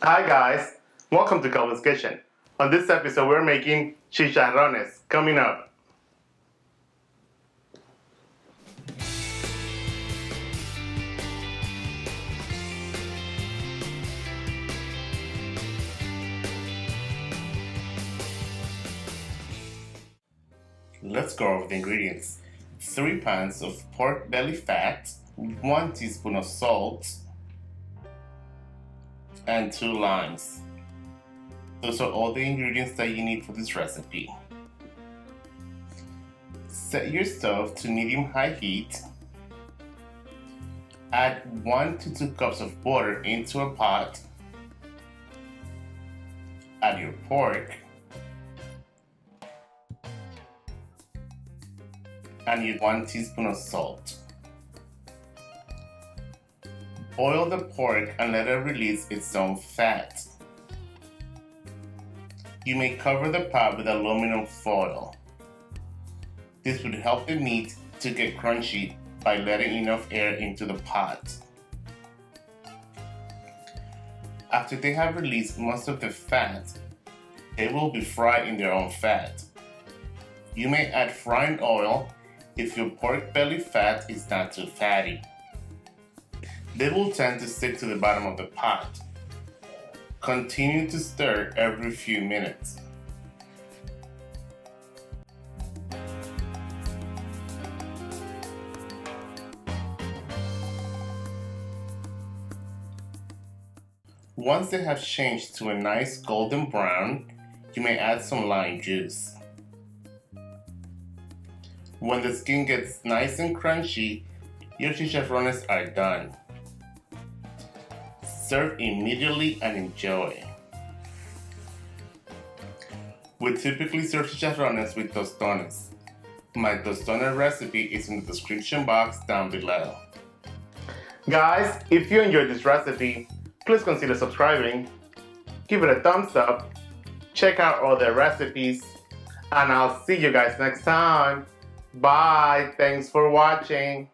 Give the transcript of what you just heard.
Hi guys, welcome to Kelvin's Kitchen. On this episode we're making chicharrones. Coming up. Let's go over the ingredients. 3 pounds of pork belly fat, 1 teaspoon of salt, and 2 limes. Those are all the ingredients that you need for this recipe. Set your stove to medium-high heat. Add 1 to 2 cups of water into a pot. Add your pork. And your 1 teaspoon of salt. Boil the pork and let it release its own fat. You may cover the pot with aluminum foil. This would help the meat to get crunchy by letting enough air into the pot. After they have released most of the fat, they will be fried in their own fat. You may add frying oil if your pork belly fat is not too fatty. They will tend to stick to the bottom of the pot. Continue to stir every few minutes. Once they have changed to a nice golden brown, you may add some lime juice. When the skin gets nice and crunchy, your chicharrones are done. Serve immediately and enjoy. We typically serve chicharrones with tostones. My tostone recipe is in the description box down below. Guys, if you enjoyed this recipe, please consider subscribing, give it a thumbs up, check out other recipes, and I'll see you guys next time. Bye, thanks for watching.